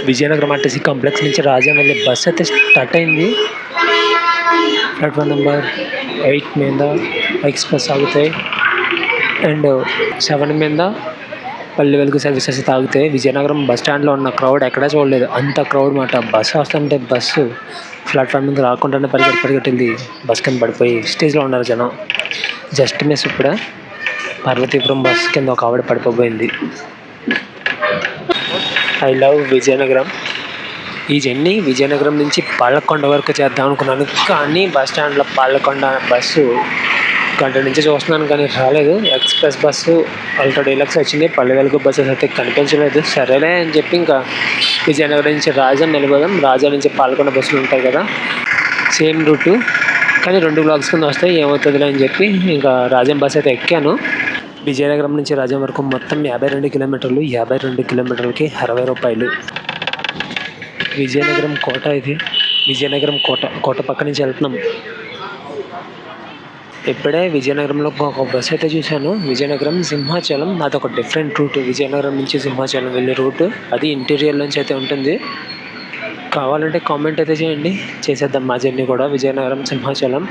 Vizianagaram RTC complex నుంచి రాజం వెళ్ళే bus అయితే స్టార్ట్ అయింది. ప్లాట్ఫామ్ నెంబర్ 8 మీద ఎక్స్ప్రెస్ ఆగుతాయి అండ్ 7 మీద పల్లె వెలుగు సర్వీసెస్ తాగుతాయి. విజయనగరం బస్ స్టాండ్లో ఉన్న క్రౌడ్ ఎక్కడా చూడలేదు, అంత క్రౌడ్ మాట. బస్సు వస్తుంటే బస్సు ప్లాట్ఫామ్ మీద రాకుండానే పరిగెట్టింది. బస్ కింద పడిపోయి స్టేజ్లో ఉన్నారు జనం. జస్ట్ మిస్ ఇప్పుడు పార్వతీపురం బస్ కింద ఒక ఆవిడ పడిపోయింది. I love Vizianagaram. ఈ జర్నీ విజయనగరం నుంచి పాలకొండ వరకు చేద్దాం అనుకున్నాను, కానీ బస్ స్టాండ్లో పాలకొండ బస్సు గంట నుంచి చూస్తున్నాను కానీ రాలేదు. ఎక్స్ప్రెస్ బస్సు అల్ట్రా డీలక్స్ వచ్చింది, పల్లె వెలుగు బస్సెస్ అయితే కనిపించలేదు. సరేలే అని చెప్పి ఇంకా విజయనగరం నుంచి రాజా వెళ్ళిపోదాం. రాజా నుంచి పాలకొండ బస్సులు ఉంటాయి కదా, సేమ్ రూటు కానీ 2 బ్లాక్స్ కింద వస్తాయి, ఏమవుతుందిలే అని చెప్పి ఇంకా రాజం బస్ అయితే ఎక్కాను. విజయనగరం నుంచి రాజం వరకు మొత్తం 52 కిలోమీటర్లు. 52 కిలోమీటర్లకి 60 రూపాయలు. విజయనగరం కోట ఇది. విజయనగరం కోట పక్క నుంచి వెళ్తున్నాం. ఇప్పుడే విజయనగరంలో ఒక బస్ అయితే చూశాను. విజయనగరం సింహాచలం, అదొక డిఫరెంట్ రూట్. విజయనగరం నుంచి సింహాచలం వెళ్ళే రూట్ అది ఇంటీరియర్ నుంచి అయితే ఉంటుంది. కావాలంటే కామెంట్ అయితే చేయండి, చేసేద్దాం మా జర్నీ కూడా. విజయనగరం సింహాచలం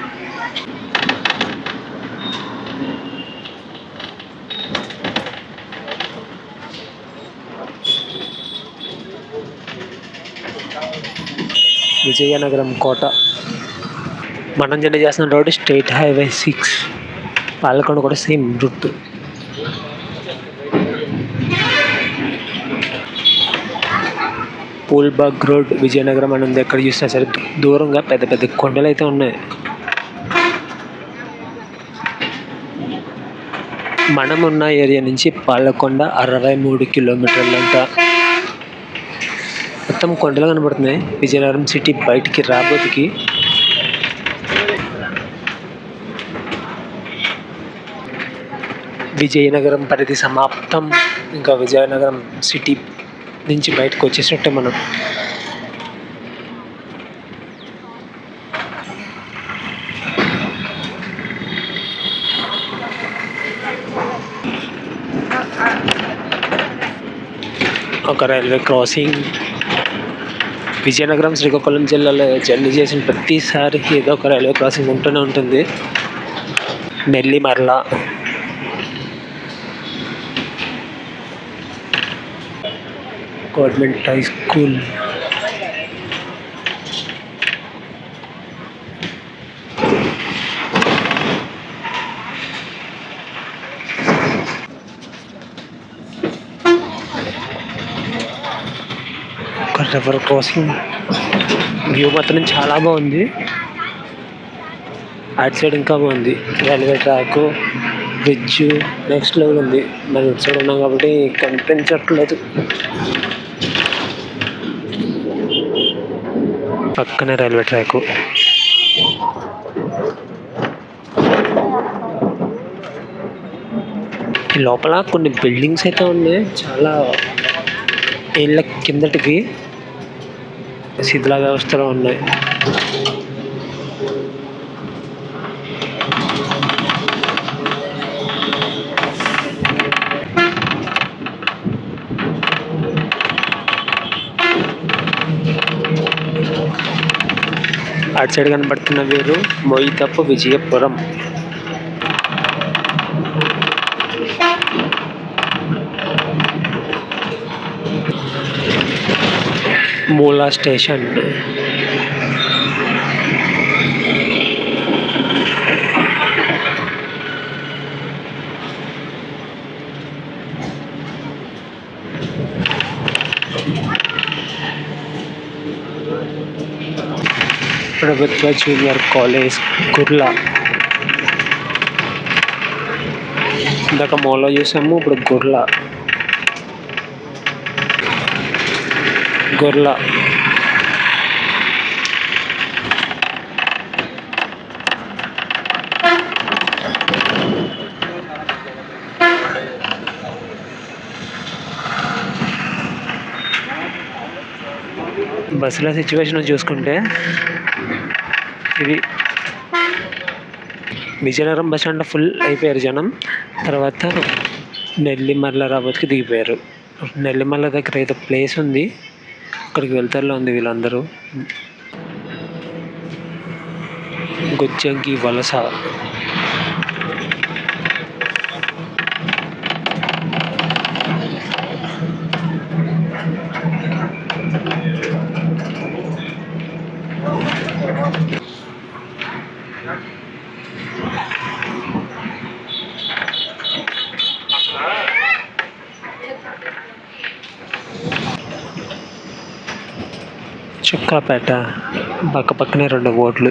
విజయనగరం కోట. మనం జర్నీ చేస్తున్న రోడ్డు స్టేట్ హైవే 6. పాలకొండ కూడా same route. Phoolbagh road Vizianagaram అని ఉంది. ఎక్కడ చూసినా సరే దూరంగా పెద్ద పెద్ద కొండలు అయితే ఉన్నాయి. మనం ఉన్న ఏరియా నుంచి పాలకొండ 63 కిలోమీటర్లంట. మొత్తం కొండలు కనబడుతున్నాయి. విజయనగరం సిటీ బయటికి రాబోతుకి విజయనగరం పరిధి సమాప్తం. ఇంకా విజయనగరం సిటీ నుంచి బయటకు వచ్చేసినట్టే మనం. ఒక రైల్వే క్రాసింగ్. విజయనగరం శ్రీకాకుళం జిల్లాలో జర్నీ చేసిన ప్రతిసారి ఏదో ఒక రైల్వే క్రాసింగ్ ఉంటూనే ఉంటుంది. Nellimarla, government high school, river crossing. View మాత్రం చాలా బాగుంది. అటు సైడ్ ఇంకా బాగుంది. Railway track, bridge next level ఉంది. మనం ఇటు సైడ్ ఉన్నాం కాబట్టి కనిపించట్లేదు. పక్కనే రైల్వే ట్రాక్. లోపల కొన్ని బిల్డింగ్స్ అయితే ఉన్నాయి, చాలా ఏళ్ళ కిందటివి శిథిల వ్యవస్థలో ఉన్నాయి. అటు సైడ్ కనబడుతున్న వీరు మొయితప్పు విజయపురం. మూలా స్టేషన్. ప్రభుత్వ జూనియర్ కాలేజ్ గుర్లా. ఇందాక మోలో చూసాము, ఇప్పుడు గుర్లా. బస్సుల సిచ్యువేషన్ చూసుకుంటే ఇది విజయనగరం బస్ స్టాండ్లో ఫుల్ అయిపోయారు జనం. తర్వాత నెల్లిమర్ల రాబోతుకి దిగిపోయారు. నెల్లిమర్ల దగ్గర ఏదో ప్లేస్ ఉంది, అక్కడికి వెళ్తారులో ఉంది వీళ్ళందరూ. గుజ్జంగి వలస. చుక్కాపేట పక్కనే 2 బోట్లు.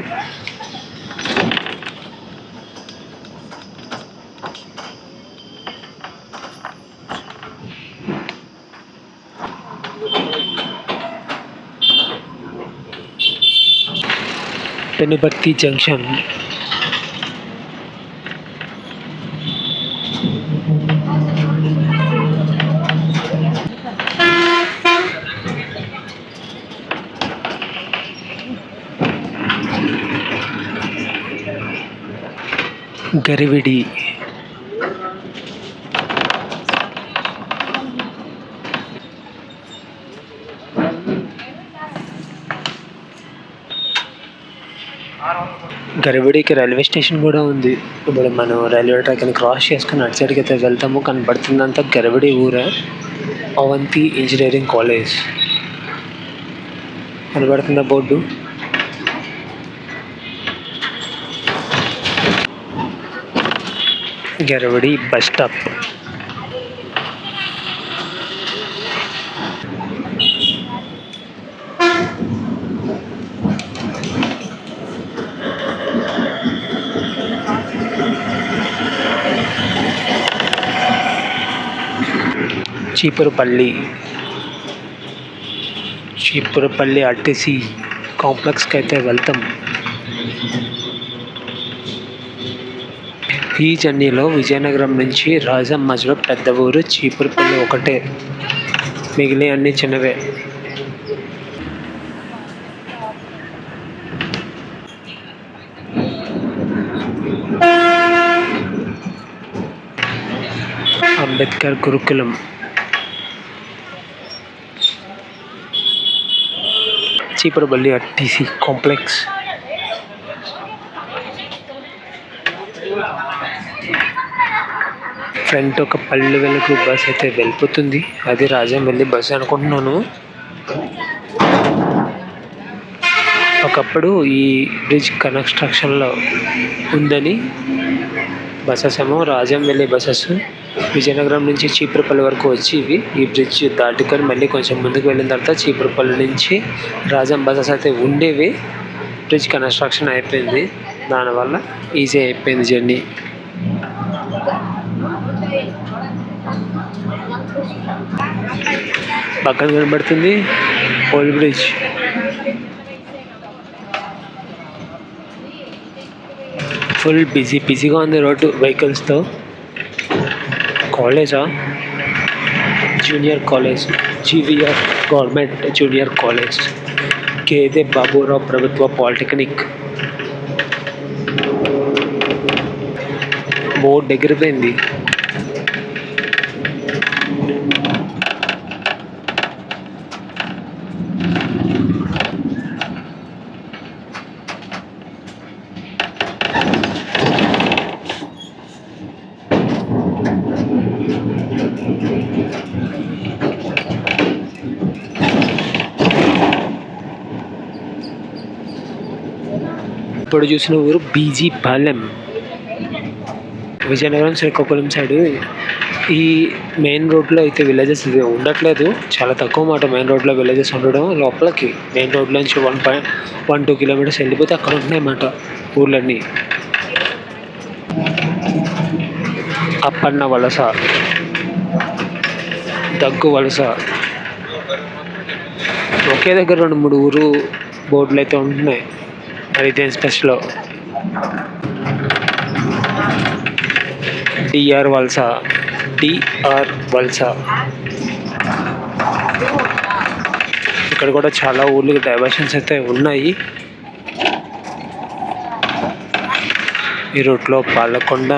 పెనుబర్తి జంక్షన్. గరివిడి. గరివిడికి రైల్వే స్టేషన్ కూడా ఉంది. ఇప్పుడు మనం రైల్వే ట్రాక్ని క్రాస్ చేసుకుని అటు సైడ్కి అయితే వెళ్తాము. కనబడుతుందంతా గరివిడి ఊరే. అవంతి ఇంజనీరింగ్ కాలేజ్ కనబడుతుందా board? Garividi bus stop. Cheepurupalli RTC కాంప్లెక్స్కి అయితే వెళ్తాం. ఈ జర్నీలో విజయనగరం నుంచి రాజం మధ్యలో పెద్ద ఊరు చీపురుపల్లి ఒకటే, మిగిలిన అన్ని చిన్నవే. అంబేద్కర్ గురుకులం. Cheepurupalli RTC complex. ఫ్రంట్ ఒక పల్లె వెలుగు బస్ అయితే వెళ్ళిపోతుంది. అది రాజంపల్లి బస్ అనుకుంటున్నాను. ఒకప్పుడు ఈ బ్రిడ్జ్ కన్స్ట్రక్షన్లో ఉందని బస్సెస్ ఏమో రాజంపల్లి బస్సెస్ విజయనగరం నుంచి చీపురుపల్లి వరకు వచ్చి ఈ బ్రిడ్జ్ దాటుకొని మళ్ళీ కొంచెం ముందుకు వెళ్ళిన తర్వాత చీపురుపల్లి నుంచి రాజం బస్సెస్ అయితే ఉండేవి. బ్రిడ్జ్ కన్స్ట్రక్షన్ అయిపోయింది, దానివల్ల ఈజీ అయిపోయింది జర్నీ. పక్కన కనబడుతుంది ఓల్డ్ బ్రిడ్జ్. ఫుల్ బిజీగా ఉంది రోడ్డు వెహికల్స్తో. కాలేజా? Junior college, GVR government junior college, Kede Baburao ప్రభుత్వ పాలిటెక్నిక్. బోర్డు ఎగిరిపోయింది. ఇప్పుడు చూసిన ఊరు బీజీపాలెం, విజయనగరం శ్రీకాకుళం సైడు. ఈ మెయిన్ రోడ్లో అయితే విలేజెస్ ఉండట్లేదు, చాలా తక్కువ మాట మెయిన్ రోడ్లో విలేజెస్ ఉండడం. లోపలికి మెయిన్ రోడ్లో నుంచి 1.12 కిలోమీటర్స్ వెళ్ళిపోతే అక్కడ ఉన్నాయన్నమాట ఊర్లన్నీ. అప్పన్న వలస, దగ్గు వలస, ఒకే దగ్గర 2-3 ఊరు బోర్డులు అయితే ఉంటున్నాయి. మరి ఇదేం స్పెషల్? టిఆర్ వలస. ఇక్కడ కూడా చాలా ఊర్లకి డైవర్షన్స్ అయితే ఉన్నాయి. ఈ రూట్లో పాలకొండ,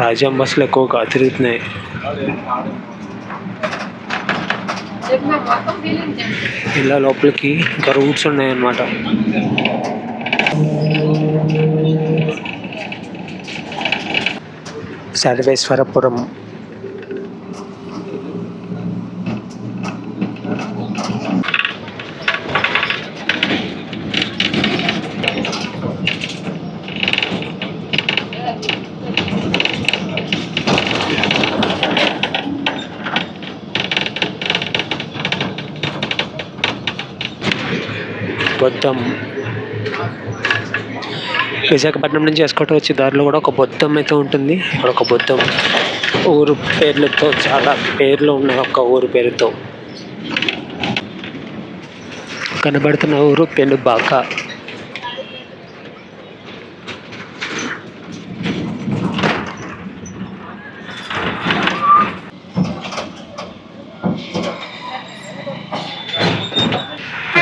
రాజం బస్సులు ఎక్కువగా తిరుగుతున్నాయి. ఇలా లోపలికి ఇంకా రూట్స్ ఉన్నాయన్నమాట. సర్వేశ్వరపురం. బొద్దం. విశాఖపట్నం నుంచి ఎస్కోట వచ్చే దారిలో కూడా ఒక బొద్దం అయితే ఉంటుంది. ఇక్కడ ఒక బొద్దం ఊరు పేర్లతో, చాలా పేర్లు ఉన్నాయి ఒక ఊరు పేరుతో. కనబడుతున్న ఊరు పెనుబాక.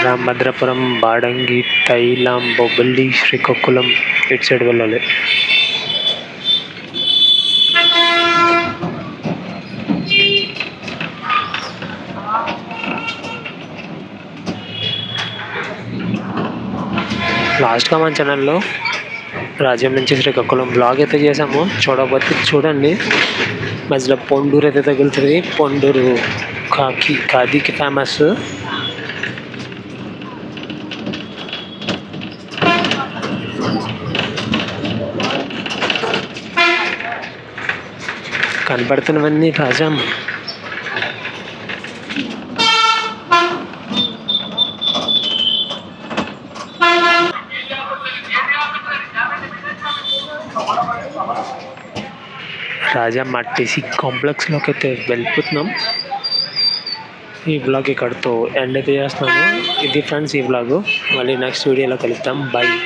రామభద్రపురం, బాడంగి, తైలాం, బొబ్బిలి, శ్రీకాకుళం ఇటు సైడ్ వెళ్ళాలి. లాస్ట్గా మన ఛానల్లో రాజ్యం నుంచి శ్రీకాకుళం బ్లాగ్ అయితే చేసాము, చూడకపోతే చూడండి. మధ్యలో పొండూరు అయితే తగులుతుంది. పొండూరు ఖాదీకి ఫేమస్. కనబడుతున్నవన్నీ రాజం. రాజా ఆర్టీసీ కాంప్లెక్స్లోకి అయితే వెళ్ళిపోతున్నాం. ఈ బ్లాగ్ ఇక్కడితో ఎండ్ అయితే చేస్తున్నాను. ఇది ఫ్రెండ్స్ ఈ బ్లాగ్. మళ్ళీ నెక్స్ట్ వీడియోలో కలుద్దాం. బై.